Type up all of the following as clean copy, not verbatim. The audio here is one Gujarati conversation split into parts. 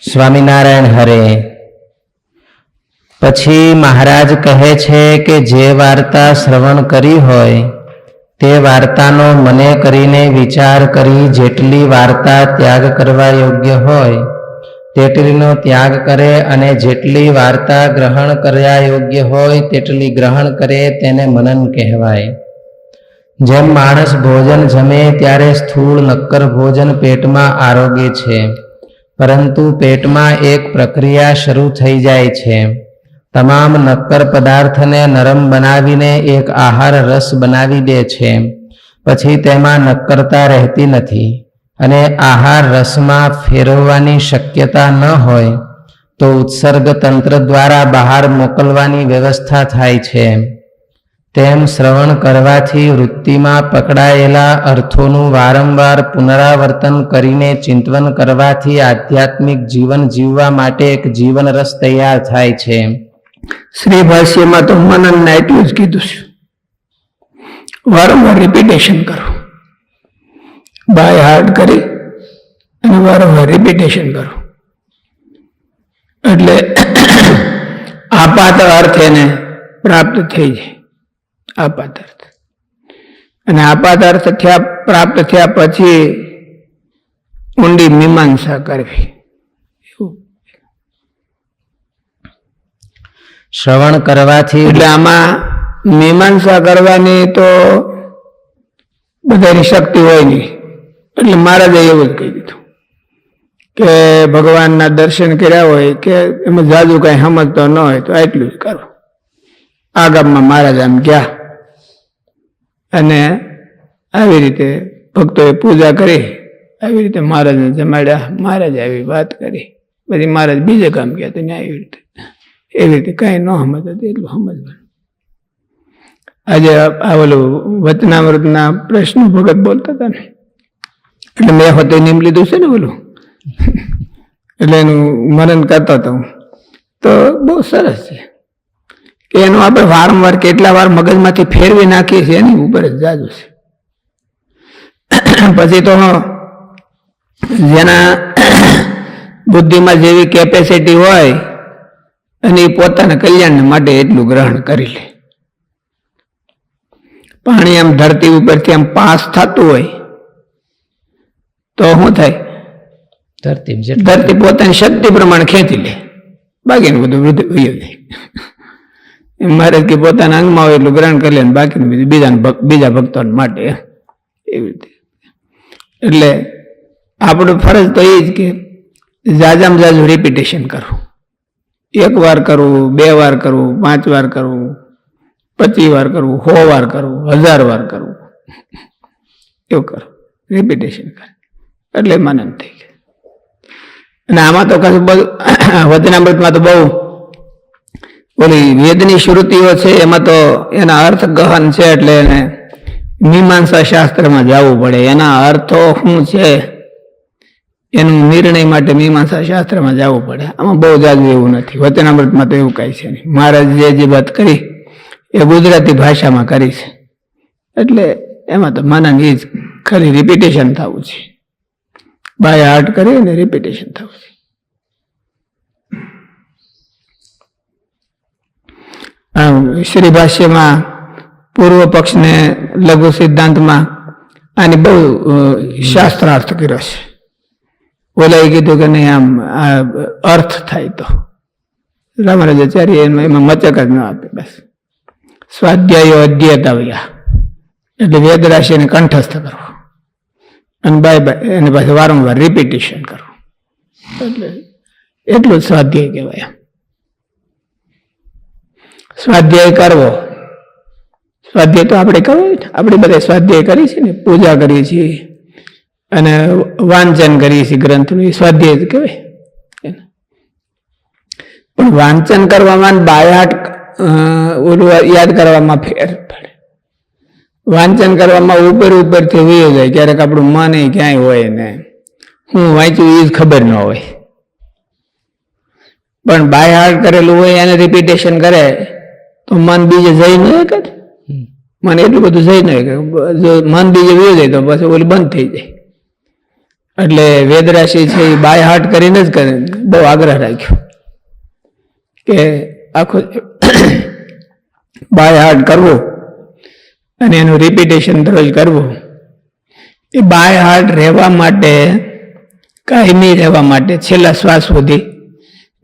સ્વામિનારાયણ હરે. પછી મહારાજ કહે છે કે જે વાર્તા શ્રવણ કરી હોય તે વાર્તાનો મને કરીને વિચાર કરી જેટલી વાર્તા ત્યાગ કરવા યોગ્ય હોય તેટલીનો ત્યાગ કરે અને જેટલી વાર્તા ગ્રહણ કર્યા યોગ્ય હોય તેટલી ગ્રહણ કરે તેને મનન કહેવાય. જેમ માણસ ભોજન જમે ત્યારે સ્થૂળ નક્કર ભોજન પેટમાં આરોગે છે, પરંતુ પેટમાં એક પ્રક્રિયા શરૂ થઈ જાય છે. તમામ નક્કર પદાર્થને નરમ બનાવીને એક આહાર રસ બનાવી દે છે. પછી તેમાં નક્કરતા રહેતી નથી અને આહાર રસમાં ફેરવવાની શક્યતા ન હોય તો ઉત્સર્ગ તંત્ર દ્વારા બહાર મોકલવાની વ્યવસ્થા થાય છે. તેમ શ્રવણ કરવાથી વૃત્તિમાં પકડાયેલા અર્થોનું વારંવાર પુનરાવર્તન કરીને ચિંતન કરવાથી આધ્યાત્મિક જીવન જીવવા માટે એક જીવન રસ તૈયાર થાય છે. શ્રી ભાષ્યમાં તો મનનને એટલું જ કીધું છે, વારંવાર રિપીટેશન કરો, બાય હાર્ટ કરી અને વારંવાર રિપીટેશન કરો એટલે આપાત અર્થ એને પ્રાપ્ત થઈ જાય. આપાત અર્થ અને આપાત અર્થ પ્રાપ્ત થયા પછી ઊંડી મીમાંસા કરવી. શ્રવણ કરવાથી એટલે આમાં મીમાંસા કરવાની તો બધાની શક્તિ હોય નહીં. એટલે મહારાજે એવું જ કહી દીધું કે ભગવાનના દર્શન કર્યા હોય કે એમાં જાજુ કઈ સમજતો ન હોય તો એટલું જ કરો. આ ગામમાં મહારાજ આમ ગયા અને આવી રીતે ભક્તોએ પૂજા કરી, આવી રીતે મહારાજને જમાડ્યા, મહારાજે આવી વાત કરી, પછી મહારાજ બીજે કામ ગયા તો એવી રીતે કઈ ન સમજતું એટલું સમજવાનું. આજે આ ઓલું વચનામૃતના પ્રશ્નો ભગત બોલતા હતા ને, એટલે મેં હોતે નિયમ લીધું છે ને ઓલું, એટલે એનું મનન કરતો હતો તો બહુ સરસ છે કે એનું આપણે વારંવાર કેટલા વાર મગજમાંથી ફેરવી નાખીએ છીએ એની ઉપર જ જાજુ છે. પછી તો જેના બુદ્ધિમાં જેવી કેપેસિટી હોય અને એ પોતાના કલ્યાણ માટે એટલું ગ્રહણ કરી લે. પાણી આમ ધરતી ઉપરથી આમ પાસ થતું હોય તો શું થાય? ધરતી પોતાની શક્તિ પ્રમાણે ખેંચી લે, બાકીનું બધું વહી જાય. મહારાજ કે પોતાના અંગમાં હોય એટલું ગ્રહણ કરી લે, બાકીનું બીજા ભક્તો માટે એવી રીતે. એટલે આપણું ફરજ તો એ જ કે જાજામાં જાજુ રિપીટેશન કરવું. 1 વાર કરવું, 2 વાર કરવું, 5 વાર કરવું, 25 વાર કરવું, 100 વાર કરવું, 1000 વાર કરવું, એવું કરો, રિપીટેશન કરે એટલે મનન થઈ જાય. અને આમાં તો કશું બધું વચનામૃતમાં તો બહુ ઓલી વેદની શ્રુતિઓ છે, એમાં તો એના અર્થ ગહન છે એટલે એને મીમાંસા શાસ્ત્રમાં જવું પડે. એના અર્થો શું છે એનું નિર્ણય માટે મીમાંસા શાસ્ત્રમાં જવું પડે. આમાં બહુ જાજુ એવું નથી. વચનામૃતમાં તો એવું કઈ છે નહીં. મહારાજ જે વાત કરી એ ગુજરાતી ભાષામાં કરી છે એટલે એમાં તો મનન એ જ ખાલી રિપીટેશન થવું છે, બાય હાર્ટ કરી અને રિપીટેશન થવું છે. શ્રી ભાષ્યમાં પૂર્વ પક્ષને લઘુ સિદ્ધાંતમાં આની બહુ શાસ્ત્રાર્થ કર્યો છે. ઓલાએ કીધું કે નહીં આમ અર્થ થાય તો રામરાજાચાર્ય એમાં મચક જ ન આપે. બસ સ્વાધ્યાયો અધ્યતવ્યા એટલે વેદ રાશિને કંઠસ્થ કરવો અને બાય એની પાસે વારંવાર રિપીટેશન કરવું એટલે એટલું જ સ્વાધ્યાય કહેવાય. સ્વાધ્યાય કરવો, સ્વાધ્યાય તો આપણે કરવો, આપણે બધા સ્વાધ્યાય કરીએ છીએ ને, પૂજા કરીએ છીએ અને વાંચન કરીએ છીએ ગ્રંથનું, એ સ્વાધ્યાય જ કહેવાય. પણ વાંચન કરવામાં બાયાટ ઓલું યાદ કરવામાં ફેર પડે. વાંચન કરવામાં ઉપરથી વહી જાય, ક્યારેક આપણું મન ક્યાંય હોય ને હું વાંચ્યું એ જ ખબર ન હોય. પણ બાય હાર્ટ કરેલું હોય એને રિપીટેશન કરે તો મન બીજે જઈ ન શકે. મન એટલું બધું જઈ ન શકે. જો મન બીજે વહી જાય તો પછી ઓલું બંધ થઈ જાય. એટલે વેદરાશિ છે એ બાય હાર્ટ કરીને જ કરે, બહુ આગ્રહ રાખ્યો કે આખો બાય હાર્ટ કરવું અને એનું રિપીટેશન દરરોજ કરવું. એ બાય હાર્ટ રહેવા માટે, કાયમી રહેવા માટે, છેલ્લા શ્વાસ સુધી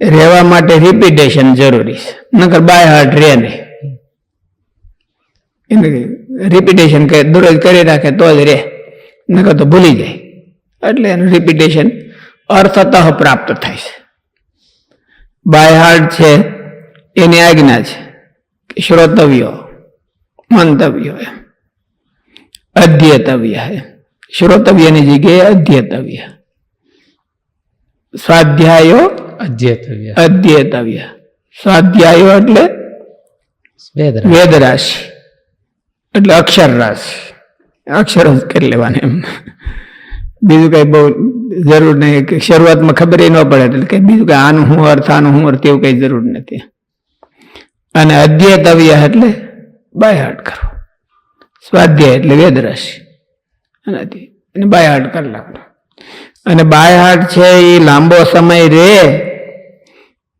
રહેવા માટે રિપીટેશન જરૂરી છે, નકર બાય હાર્ટ રહે નહીં. એને રિપીટેશન દરરોજ કરી રાખે તો જ રહે, નકર તો ભૂલી જાય. એટલે એનું રિપીટેશન અર્થતઃ પ્રાપ્ત થાય છે. બાય હાર્ટ છે એની આજ્ઞા છે કે શ્રોતવ્યો, મંતવ્યો, એમ અધ્યેતવ્ય, એમ શ્રોતવ્યની જગ્યાએ અધ્યેતવ્ય. સ્વાધ્યાયો અધ્યેતવ્ય, અધ્યેતવ્ય. સ્વાધ્યાયો એટલે વેદરાશિ, એટલે અક્ષર રાશિ, અક્ષર જ કરી લેવાના એમ. બીજું કઈ બહુ જરૂર નહીં, કે શરૂઆતમાં ખબર ન પડે એટલે કે બીજું કઈ આનું શું અર્થ, આનું શું અર્થ, એવું કઈ જરૂર નથી. અને અધ્યેતવ્ય એટલે બાય હાર્ટ કરવો. સ્વાધ્યાય એટલે વેદરાશિ, અને બાય હાર્ટ કરી લાવવાનું. અને બાય હાર્ટ છે એ લાંબો સમય રહે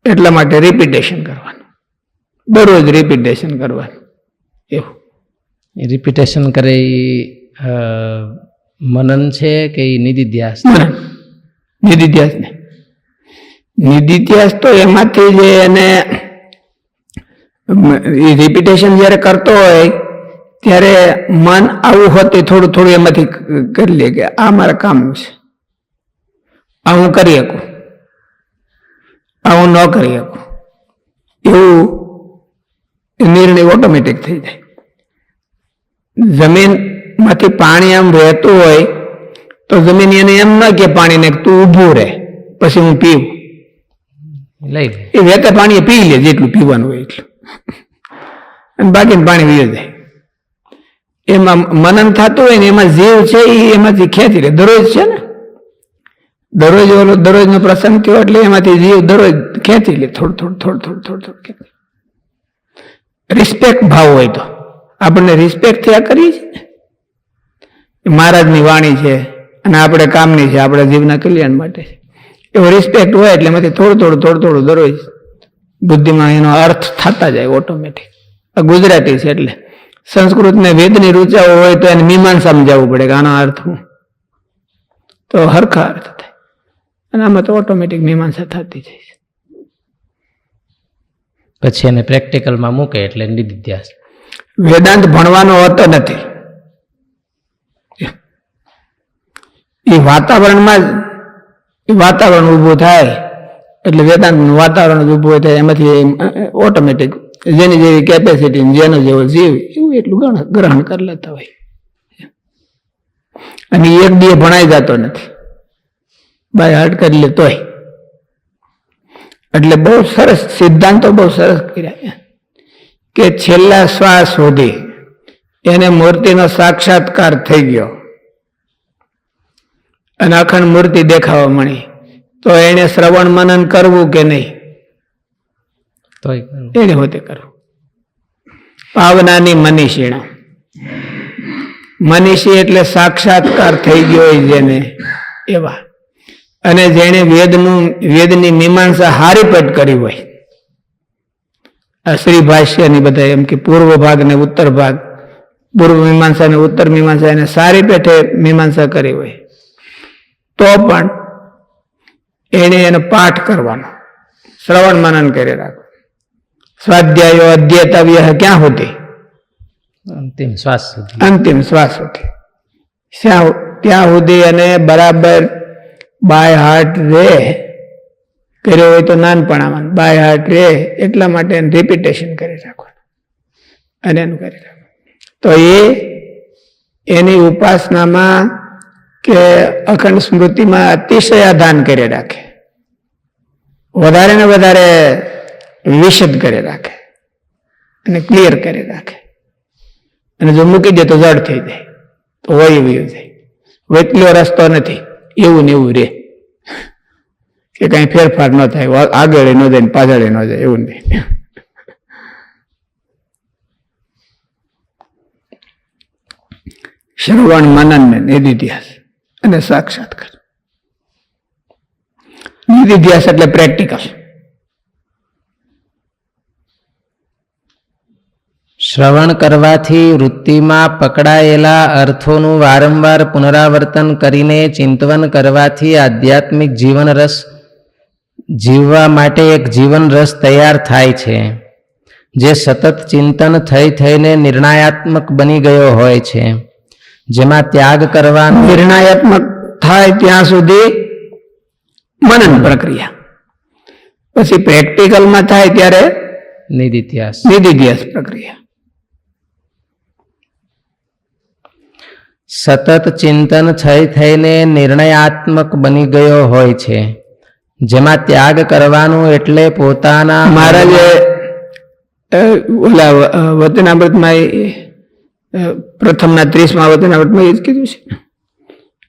એટલા માટે રિપીટેશન કરવાનું, દરરોજ રિપીટેશન કરવાનું. એવું રિપીટેશન કરે એ મનન છે કે એ નિધિધ્યાસ? નિધિધ્યાસ ને નિધિધ્યાસ તો એમાંથી જે એને રિપીટેશન જયારે કરતો હોય ત્યારે મન આવું હોતું થોડું થોડું એમાંથી કરી લે કે આ મારા કામનું છે, આ હું કરી શકું, આ હું ન કરી શકું, એવું નિર્ણય ઓટોમેટિક થઈ જાય. જમીનમાંથી પાણી આમ વહેતું હોય તો જમીન એને એમ ન કે પાણીને તું ઊભું રહે પછી હું પીવું, લઈ એ વહેતા પાણી પી લે જેટલું પીવાનું હોય એટલું, અને બાકીનું પાણી વીએ જાય. એમાં મનન થતું હોય ને એમાં જીવ છે એ એમાંથી ખેંચી લે. દરરોજ છે ને, દરરોજ ઓલો દરરોજનો પ્રસંગ થયો એટલે એમાંથી જીવ દરરોજ ખેંચી લે, થોડું થોડું. રિસ્પેક્ટ ભાવ હોય તો આપણને રિસ્પેક્ટ થયા કરીએ છીએ. મહારાજની વાણી છે અને આપણે કામની છે, આપણા જીવના કલ્યાણ માટે છે, એવો રિસ્પેક્ટ હોય એટલે એમાંથી થોડું થોડું દરરોજ બુદ્ધિમાં એનો અર્થ થતા જાય ઓટોમેટિક. આ ગુજરાતી છે એટલે સંસ્કૃત ને વેદની રૂચાઓ હોય તો એને મીમાંસા સમજાવવું પડે કે આનો અર્થ હું, તો હરખા અર્થ થાય. અને આમાં તો ઓટોમેટિક મીમાંસા થતી જાય. પછી એને પ્રેક્ટિકલમાં મૂકે એટલે નિધિધ્યાસ. વેદાંત ભણવાનો હોતો નથી, એ વાતાવરણમાં જ વાતાવરણ ઊભું થાય એટલે વેદાંતનું વાતાવરણ ઊભું થાય. એમાંથી ઓટોમેટિક જેની જેવી કેપેસિટી, જેનો જેવો જીવ એવું એટલું ગ્રહણ કરી લેતા હોય. અને એક દી ભણાઈ જતો નથી, બાય હાર્ટ કરી લે તોય. એટલે બહુ સરસ સિદ્ધાંતો, બહુ સરસ કર્યા કે છેલ્લા શ્વાસ સુધી એને મૂર્તિનો સાક્ષાત્કાર થઈ ગયો અને અખંડ મૂર્તિ દેખાવા મળી, તો એને શ્રવણ મનન કરવું કે નહીં? એને હોતે કરવું. પાવનાની મનીષીણા, મનીષી એટલે સાક્ષાત્કાર થઈ ગયો હોય જેને, એવા. અને જેને વેદની મીમાંસા હારીપટ કરી હોય, આ શ્રી ભાષ્યની બધા એમ કે પૂર્વ ભાગ ને ઉત્તર ભાગ, પૂર્વ મીમાંસા ને ઉત્તર મીમાંસા એને સારી પેઠે મીમાંસા કરી હોય, તો પણ એનો પાઠ કરવાનો, શ્રવણ મનન કરી રાખો. સ્વાધ્યાયો અધ્યેતવ્ય ક્યાં હોતી? અંતિમ શ્વાસ સુધી. અંતિમ શ્વાસ સુધી ત્યાં સુધી અને બરાબર બાય હાર્ટ રે કર્યો હોય તો નાનપણામાં બાય હાર્ટ રે એટલા માટે રિપીટેશન કરી રાખવાનું અને એનું કરી રાખવાનું. તો એની ઉપાસનામાં કે અખંડ સ્મૃતિમાં અતિશય આધાન કરી રાખે, વધારે ને વધારે વિશદ કરી રાખે અને ક્લિયર કરી રાખે. અને જો મૂકી દે તો જડ થઈ જાય, તો વયું જાય. વચલો રસ્તો નથી, એવું ને એવું રે, કે કઈ ફેરફાર ન થાય, આગળ ન જાય પાછળ ન જાય, એવું નહીં. શ્રવણ મનન ને નિધિધ્યાસ અને સાક્ષાત્કાર નિધિધ્યાસ એટલે પ્રેક્ટિકલ. શ્રવણ કરવાથી વૃત્તિમાં પકડાયેલા અર્થોનું વારંવાર પુનરાવર્તન કરીને ચિંતવન કરવાથી આધ્યાત્મિક જીવન રસ જીવવા માટે એક જીવન રસ તૈયાર થાય છે, જે સતત ચિંતન થઈ થઈને નિર્ણયાત્મક બની ગયો હોય છે, જેમાં ત્યાગ કરવાનો નિર્ણયાત્મક થાય ત્યાં સુધી મનન પ્રક્રિયા, પછી પ્રેક્ટિકલમાં થાય ત્યારે નિધિધ્યાસ પ્રક્રિયા. સતત ચિંતન થઈ થઈને નિર્ણયાત્મક બની ગયો હોય છે, જેમાં ત્યાગ કરવાનું એટલે પોતાના મહારાજે ઓલા વચનામૃતમાં પ્રથમના 30મા વચનામૃતમાં એ જ કીધું છે,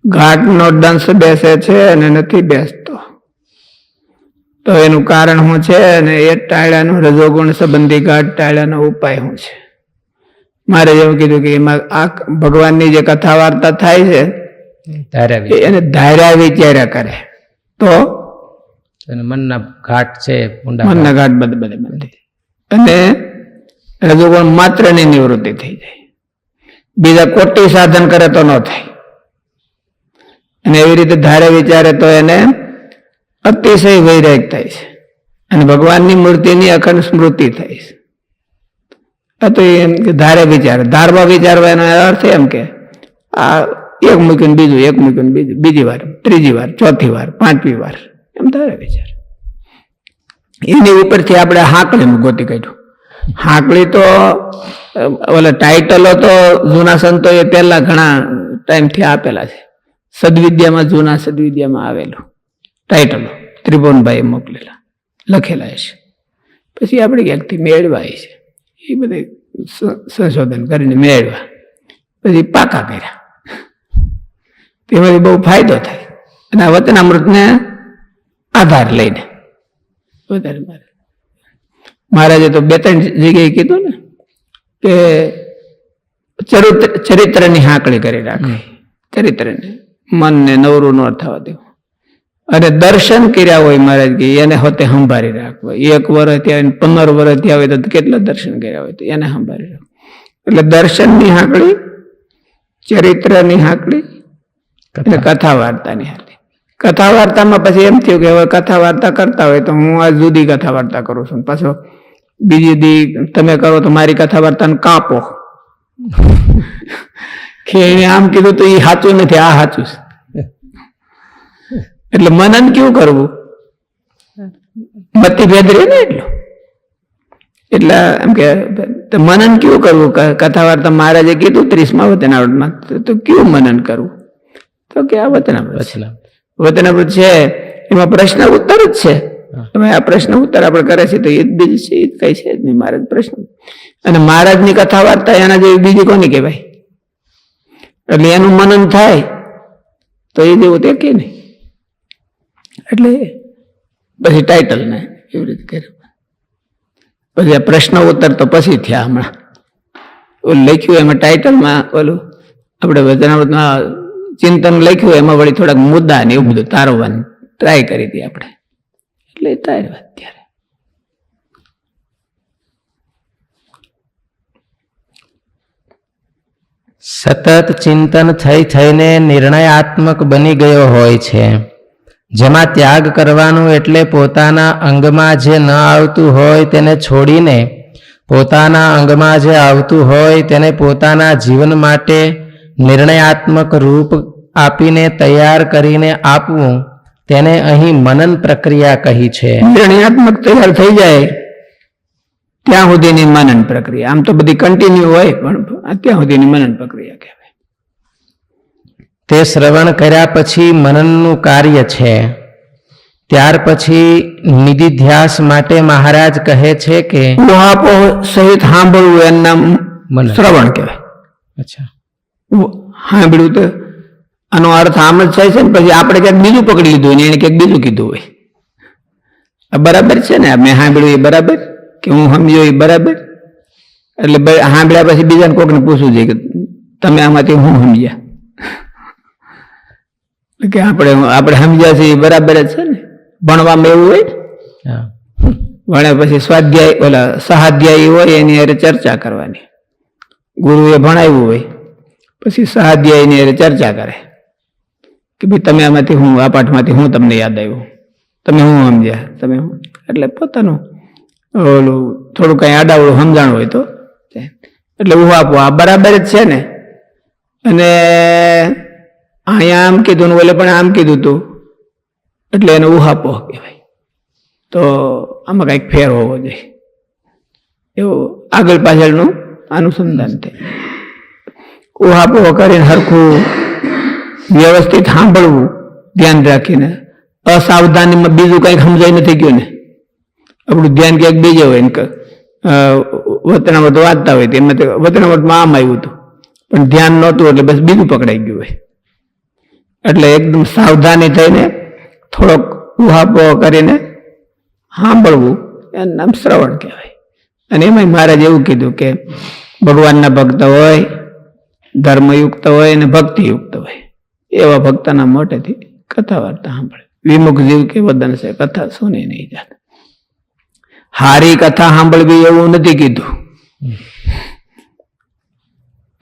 ઘાટનો દંશ બેસે છે અને નથી બેસતો. તો એનું કારણ શું છે અને એ ટાળ્યાનો રજોગુણ સંબંધી ઘાટ ટાળ્યાનો ઉપાય શું છે? મારે એવું કીધું કે એમાં આ ભગવાનની જે કથા વાર્તા થાય છે એને ધાર્યા વિચાર્યા કરે તો મનના ઘાટ છે, મનના ઘાટ બધે બંધ અને રજોગુણ માત્ર ની નિવૃત્તિ થઈ જાય. બીજા કોટી સાધન કરે તો ન થાય. અને એવી રીતે ધારે વિચારે તો એને અતિશય વૈરાગ થાય છે અને ભગવાનની મૂર્તિની અખંડ સ્મૃતિ થાય છે. તો એમ કે ધારે વિચારે, ધારવા વિચારવા એનો અર્થ એમ કે આ એક મૂક્યું બીજું, એક મૂક્યું બીજું, બીજી વાર, ત્રીજી વાર, ચોથી વાર, પાંચમી વાર, એમ ધારે વિચાર. એની ઉપરથી આપણે હાંકળી ગોતી કાઢ્યું. હાંકળી તો ઓલા ટાઇટલો તો જૂના સંતોએ પહેલા ઘણા ટાઈમથી આપેલા છે. સદવિદ્યામાં, જૂના સદવિદ્યામાં આવેલું ટાઇટલો ત્રિભુવનભાઈએ મોકલેલા, લખેલા છે. પછી આપણે ક્યાંકથી મેળવાય છે, એ બધે સંશોધન કરીને મેળવા, પછી પાકા કર્યા. તેમાંથી બહુ ફાયદો થાય. અને આ વચનામૃતને આધાર લઈને વધારે મહારાજે તો 2-3 જગ્યાએ કીધું ને કે ચરિત્રની હાંકળી કરી રાખવી, ચરિત્રને, મનને નવરું ન થવા દેવું. અને દર્શન કર્યા હોય મહારાજ કે એને હોતે સંભાળી રાખવા. 1 વર્ષ ત્યાં 15 વર્ષ ત્યાં હોય તો કેટલા દર્શન કર્યા હોય તો એને સંભાળી રાખવા. એટલે દર્શનની હાંકળી, ચરિત્રની હાંકળી અને કથા વાર્તાની હાંકળી. કથા વાર્તામાં પછી એમ થયું કે હવે કથા વાર્તા કરતા હોય તો હું આ જુદી કથા વાર્તા કરું છું, પાછો બીજી દી તમે કરો તો મારી કથા વાર્તાને કાપો કે એને આમ કીધું તો એ સાચું નથી, આ સાચું છે. એટલે મનન કેવું કરવું? મતિભેદ રહે ને એટલું. એટલે એમ કે મનન કેવું કરવું? કથા વાર્તા મહારાજે કીધું 30મા વચનામૃતમાં, તો કેવું મનન કરવું? તો કે આ વચનામૃત છે, એમાં પ્રશ્ન ઉત્તર જ છે. તમે આ પ્રશ્ન ઉત્તર આપણે કરે છે તો એ જ બીજી છે, એ કઈ છે જ નહીં. મહારાજ પ્રશ્ન અને મહારાજની કથા વાર્તા એના જેવી બીજી કોની કહેવાય? એટલે એનું મનન થાય તો એ જેવું તે કે નહીં. એટલે પછી ટાઇટલ ને એવી રીતે કર્યું. પછી આ પ્રશ્ન ઉત્તર તો પછી થયા. હમણાં ઓલું લખ્યું એમાં ટાઇટલમાં ઓલું આપણે વચનામૃતમાં ચિંતન લખ્યું એમાં વળી થોડાક મુદ્દા ને એવું બધું તારવવાની ટ્રાય કરી હતી આપણે. એટલે તારવા અત્યારે સતત ચિંતન થઈ થઈને નિર્ણયાત્મક બની ગયો હોય છે, જેમાં ત્યાગ કરવાનું એટલે પોતાના અંગમાં જે ન આવતું હોય તેને છોડીને પોતાના અંગમાં જે આવતું હોય તેને પોતાના જીવન માટે નિર્ણયાત્મક રૂપ આપીને તૈયાર કરીને આપવું, તેને અહીં મનન પ્રક્રિયા કહી છે. નિર્ણયાત્મક તૈયાર થઈ જાય ત્યાં સુધીની મનન પ્રક્રિયા. આમ તો બધી કન્ટિન્યુ હોય પણ ત્યાં સુધીની મનન પ્રક્રિયા કહેવાય. તે શ્રવણ કર્યા પછી મનનનું કાર્ય છે. ત્યાર પછી નિધિધ્યાસ માટે મહારાજ કહે છે કે ઉહાપો સહિત સાંભળવું એનું નામ શ્રવણ કહેવાય. અચ્છા, સાંભળ્યું તો આનો અર્થ આમ જ થાય છે ને. પછી આપણે ક્યાંક બીજું પકડી લીધું હોય ને એને ક્યાંક બીજું કીધું હોય. આ બરાબર છે ને? મેં સાંભળ્યું એ બરાબર કે હું સમજ્યો એ બરાબર? એટલે સાંભળ્યા પછી બીજાને કોકને પૂછવું જોઈએ કે તમે આમાંથી હું સમજ્યા? કે આપણે સમજ્યા છે એ બરાબર જ છે ને? ભણવામાં એવું હોય હા. ભણ્યા પછી સ્વાધ્યાય ઓલા સહાધ્યાયી હોય એની હારે ચર્ચા કરવાની. ગુરુએ ભણાવ્યું હોય પછી સહાધ્યાયીની હારે ચર્ચા કરે કે ભાઈ તમે આમાંથી હું આ પાઠમાંથી હું તમને યાદ આવ્યું, તમે હું સમજ્યા, તમે હું, એટલે પોતાનું ઓલું થોડું કઈ આડાવડું સમજાણ હોય તો એટલે હું આપો આ બરાબર જ છે ને, અને અહીંયા આમ કીધું ને ઓલે પણ આમ કીધું તું એટલે એને ઉહાપો કહેવાય. તો આમાં કંઈક ફેર હોવો જોઈએ, એવું આગળ પાછળનું અનુસંધાન થાય. ઉહાપો કરીને હરખું વ્યવસ્થિત સાંભળવું ધ્યાન રાખીને. અસાવધાનીમાં બીજું કંઈક સમજાઈ નથી ગયું ને, આપણું ધ્યાન ક્યાંક બીજે હોય ને વતનામત વાંચતા હોય એમાં વતનામતમાં આમ આવ્યું હતું પણ ધ્યાન નહોતું એટલે બસ બીજું પકડાઈ ગયું હોય. એટલે એકદમ સાવધાની થઈને થોડોક ઉહાપો કરીને સાંભળવું એનું નામ શ્રવણ કહેવાય. અને એમાં મહારાજ એવું કીધું કે ભગવાનના ભક્ત હોય, ધર્મયુક્ત હોય અને ભક્તિયુક્ત હોય એવા ભક્તના મોટેથી કથા વાર્તા સાંભળે. વિમુખ જીવ કે વદન છે કથા સુની નહીં જાત. હારી કથા સાંભળવી એવું નથી કીધું,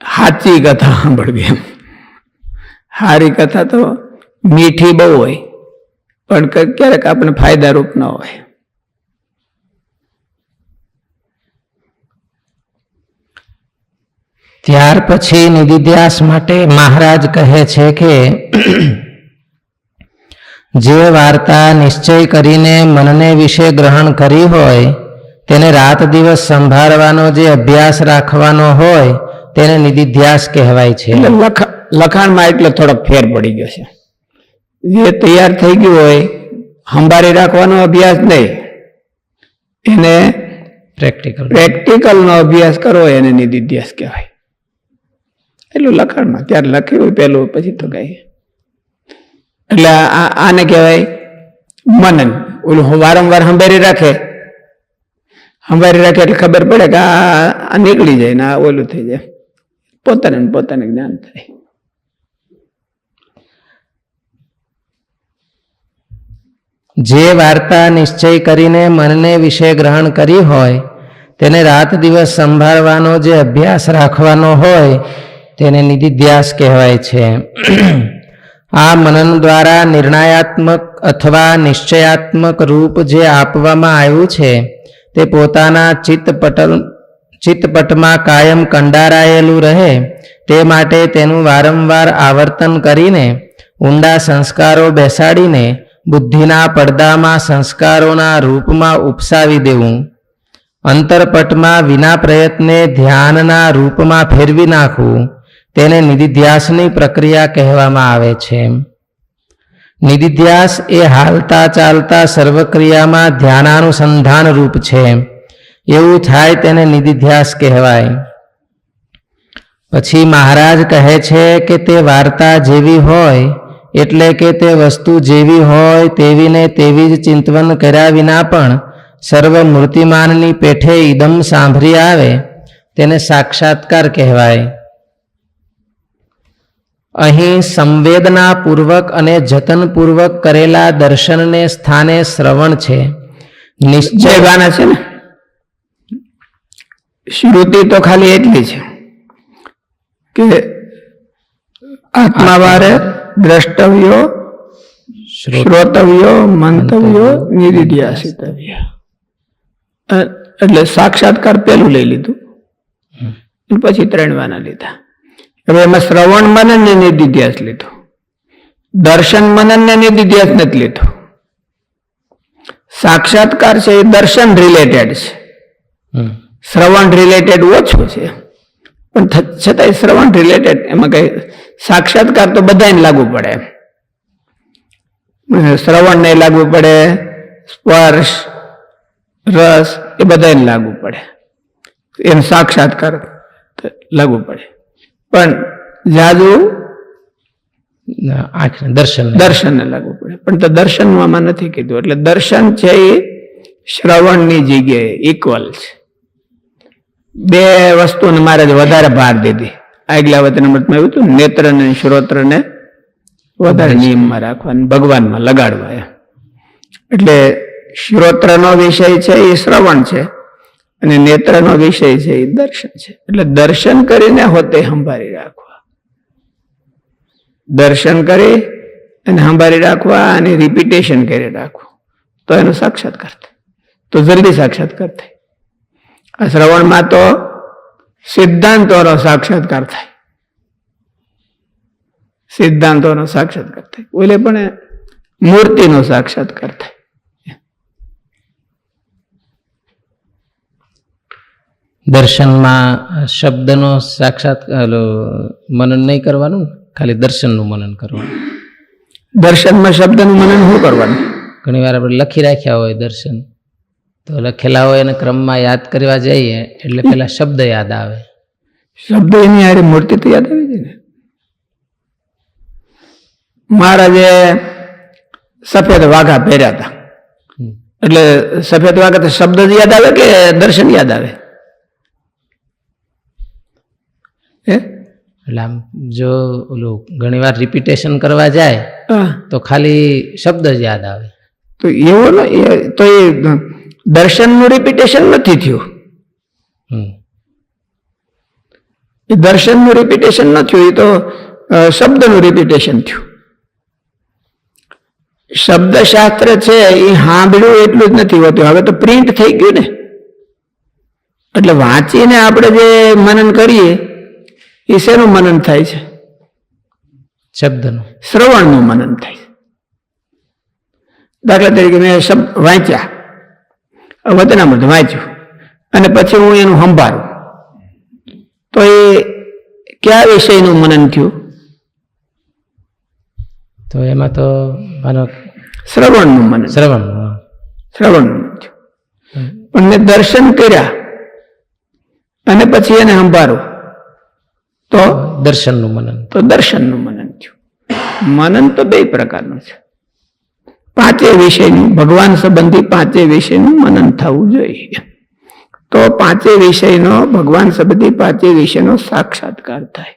સાચી કથા સાંભળવી. એમ હારી કથા તો મીઠી બહુ હોય પણ ક્યારેક આપણે ફાયદારૂપ ન હોય. ત્યાર પછી નિધિધ્યાસ માટે મહારાજ કહે છે કે જે વાર્તા નિશ્ચય કરીને મનને વિશે ગ્રહણ કરી હોય તેને રાત દિવસ સંભાળવાનો જે અભ્યાસ રાખવાનો હોય તેને નિધિધ્યાસ કહેવાય છે. લખાણમાં એટલે થોડોક ફેર પડી ગયો છે. જે તૈયાર થઈ ગયું હોય સંભાળી રાખવાનો અભ્યાસ નહીં, એને પ્રેક્ટિકલનો અભ્યાસ કરવો એને નિધિધ્યાસ કહેવાય. એટલું લખાણમાં ત્યારે લખ્યું હોય પેલું પછી તો કઈ. એટલે આને કહેવાય મનન. ઓલું વારંવાર સંભાળી રાખે એટલે ખબર પડે કે આ નીકળી જાય ને આ ઓલું થઈ જાય, પોતાને જ્ઞાન થાય. જે વાર્તા નિશ્ચય કરીને મનને વિશે ગ્રહણ કરી હોય તેને રાત દિવસ સંભાળવાનો જે અભ્યાસ રાખવાનો હોય તેને નિધિધ્યાસ કહેવાય છે. આ મનન દ્વારા નિર્ણયાત્મક અથવા નિશ્ચયાત્મક રૂપ જે આપવામાં આવ્યું છે તે પોતાના ચિત્તપટમાં કાયમ કંડારાયેલું રહે તે માટે તેનું વારંવાર આવર્તન કરીને ઊંડા સંસ્કારો બેસાડીને બુદ્ધિના પડદામાં સંસ્કારોના રૂપમાં ઉપસાવી દેવું. અંતરપટમાં વિના પ્રયત્ને ધ્યાનના રૂપમાં ફેરવી નાખવું તેને નિધિધ્યાસની પ્રક્રિયા કહેવામાં આવે છે. નિધિધ્યાસ એ હાલતા ચાલતા સર્વક્રિયામાં ધ્યાનાનુસંધાન રૂપ છે. એવું થાય તેને નિધિધ્યાસ કહેવાય. પછી મહારાજ કહે છે કે તે વાર્તા જેવી હોય એટલે કે તે વસ્તુ જેવી હોય તેવી ને તેવી જ ચિંતવન કર્યા વિના પણ સર્વ મૂર્તિમાનની પેઠે ઇદમ સાંભળી આવે તેને સાક્ષાત્કાર કહેવાય. અહીં સંવેદનાપૂર્વક અને જતનપૂર્વક કરેલા દર્શનને સ્થાને શ્રવણ છે. નિશ્ચય ગાના છે ને, શ્રુતિ તો ખાલી એટલી છે કે આત્માવારે દ્રષ્ટવ્યો, શ્રોતવ્યો, મંતવ્યો, નિધિધ્યાસિતવ્ય. એટલે સાક્ષાત્કાર પેલું લઈ લીધું પછી 3 વાના લીધા. હવે એમાં શ્રવણ મનન ને નિધિધ્યાસ લીધો, દર્શન મનન ને નિધિધ્યાસ નથી લીધો. સાક્ષાત્કાર છે એ દર્શન રિલેટેડ છે, શ્રવણ રિલેટેડ ઓછું છે, પણ છતાંય શ્રવણ રિલેટેડ એમાં કઈ સાક્ષાત્કાર તો બધાને લાગુ પડે. શ્રવણ ને લાગુ પડે, સ્પર્શ, રસ એ બધાને લાગુ પડે, એમ સાક્ષાત્કાર લાગુ પડે. પણ જાદુ દર્શનને લાગુ પડે, પણ તો દર્શનમાં આમાં નથી કીધું. એટલે દર્શન છે એ શ્રવણની જગ્યાએ ઇક્વલ છે. 2 વસ્તુને મારે વધારે ભાર દીધી. આગલા વતનામૃતમાં એવું હતું, નેત્ર ને શ્રોત્ર ને વધારે નિયમમાં રાખવા, ભગવાનમાં લગાડવા. એટલે શ્રોત્રનો વિષય છે એ શ્રવણ છે અને નેત્રનો વિષય છે એ દર્શન છે. એટલે દર્શન કરીને હોતે સંભાળી રાખવા, દર્શન કરી અને સંભાળી રાખવા અને રિપીટેશન કરી રાખવું તો એનો સાક્ષાત્કાર થાય, તો જલ્દી સાક્ષાત્કાર થાય. આ શ્રવણમાં તો સિદ્ધાંતોનો સાક્ષાત્કાર થાય, સિદ્ધાંતોનો સાક્ષાત્કાર થાય. ઓલે પણ મૂર્તિનો સાક્ષાત્કાર થાય. દર્શનમાં શબ્દનો સાક્ષાત મનન નહીં કરવાનું, ખાલી દર્શનનું મનન કરવાનું. દર્શનમાં શબ્દનું મનન શું કરવાનું? ઘણી વાર આપણે લખી રાખ્યા હોય દર્શન, તો લખેલા હોય એને ક્રમમાં યાદ કરવા જઈએ એટલે પેલા શબ્દ યાદ આવે. શબ્દ એની હારે મૂર્તિ તો યાદ આવી જાય ને. મહારાજે સફેદ વાઘા પહેર્યા હતા, એટલે સફેદ વાઘા તો શબ્દ જ યાદ આવે કે દર્શન યાદ આવે? એટલે આમ જો ઓલું ઘણી વાર રિપીટેશન કરવા જાય તો ખાલી શબ્દ જ યાદ આવે. તો એવો તો એ દર્શનનું રિપીટેશન નથી થયું, એ દર્શનનું રિપીટેશન ન થયું, એ તો શબ્દનું રિપીટેશન થયું. શબ્દશાસ્ત્ર છે એ સાંભળ્યું એટલું જ નથી હોતું, હવે તો પ્રિન્ટ થઈ ગયું ને. એટલે વાંચીને આપણે જે મનન કરીએ એ શેનું મનન થાય છે? શબ્દનું, શ્રવણનું મનન થાય છે. દાખલા તરીકે મેં શબ્દ વાંચ્યા, વચનામૃત વાંચ્યું અને પછી હું એનું સંભાળું, તો એ કયા વિષયનું મનન થયું? તો એમાં તો શ્રવણનું મનન, શ્રવણનું થયું. પણ મેં દર્શન કર્યા અને પછી એને સંભાળું તો દર્શનનું મનન, તો દર્શનનું મનન થયું. મનન તો બે પ્રકારનું છે. પાંચે વિષયનું, ભગવાન સંબંધી પાંચે વિષયનું મનન થવું જોઈએ, તો પાંચે વિષયનો, ભગવાન સંબંધી પાંચે વિષયનો સાક્ષાત્કાર થાય.